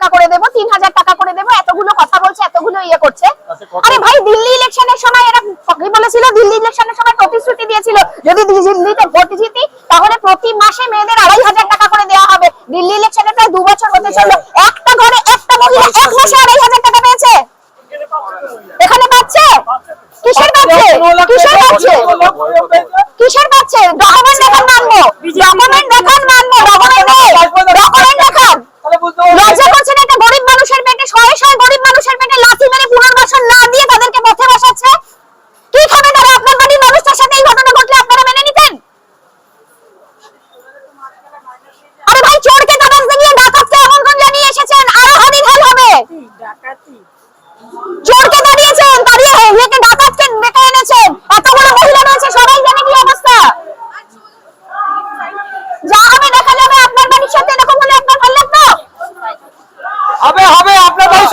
টাকা করে দেবো, 3000 টাকা করে দেবো, এতগুলো কথা বলছে, এতগুলো ইয়ে করছে। আরে ভাই, দিল্লি ইলেকশনের সময় এরা কি বলেছিল? দিল্লি ইলেকশনের সময় প্রতিশ্রুতি দিয়েছিল যদি দিল্লিতে ভোট জিতি তাহলে প্রতি মাসে মেয়েদের 2500 টাকা করে দেওয়া হবে। দিল্লি ইলেকশনে প্রায় 2 বছর হতে চললো, একটা ঘরে একটা মহিলা এক মাসে 2500 টাকা পেয়েছে। এখানে পাচ্ছে? কিসের পাচ্ছে? কিসের পাচ্ছে? কিসের পাচ্ছে? ডকুমেন্ট দেখান, মানবো। ডকুমেন্ট দেখান, মানবো। ডকুমেন্ট দেখান। লজ্জা করছে না? একটা গরিব মানুষের পেটে, শয়ে শয়ে গরিব মানুষের পেটে লাথি মেরে পুনর্বাসন না দিয়ে তাদেরকে পথে বসাচ্ছে। কি খাবে তারা? আপনার বাড়ির মানুষটার সাথে এই ঘটনা ঘটলে আপনারা মেনে নিতেন? আরে ভাই, চোরকে কাগজ দিয়ে ডাকাতকে আমন্ত্রণ জানিয়ে এসেছেন, আরো হানি ঢাল হবে। চোরকে দাঁড়িয়েছেন, দাঁড়িয়ে একে ডাকাতকে ডেকে এনেছেন, এতগুলো মহিলা রয়েছে, সবাই জানে কি অবস্থা। যা হবে দেখা যাবে। আপনার বাড়ির সাথে এরকম হলে আপনার ভালো লাগতো? হবে, আপনার বাড়ির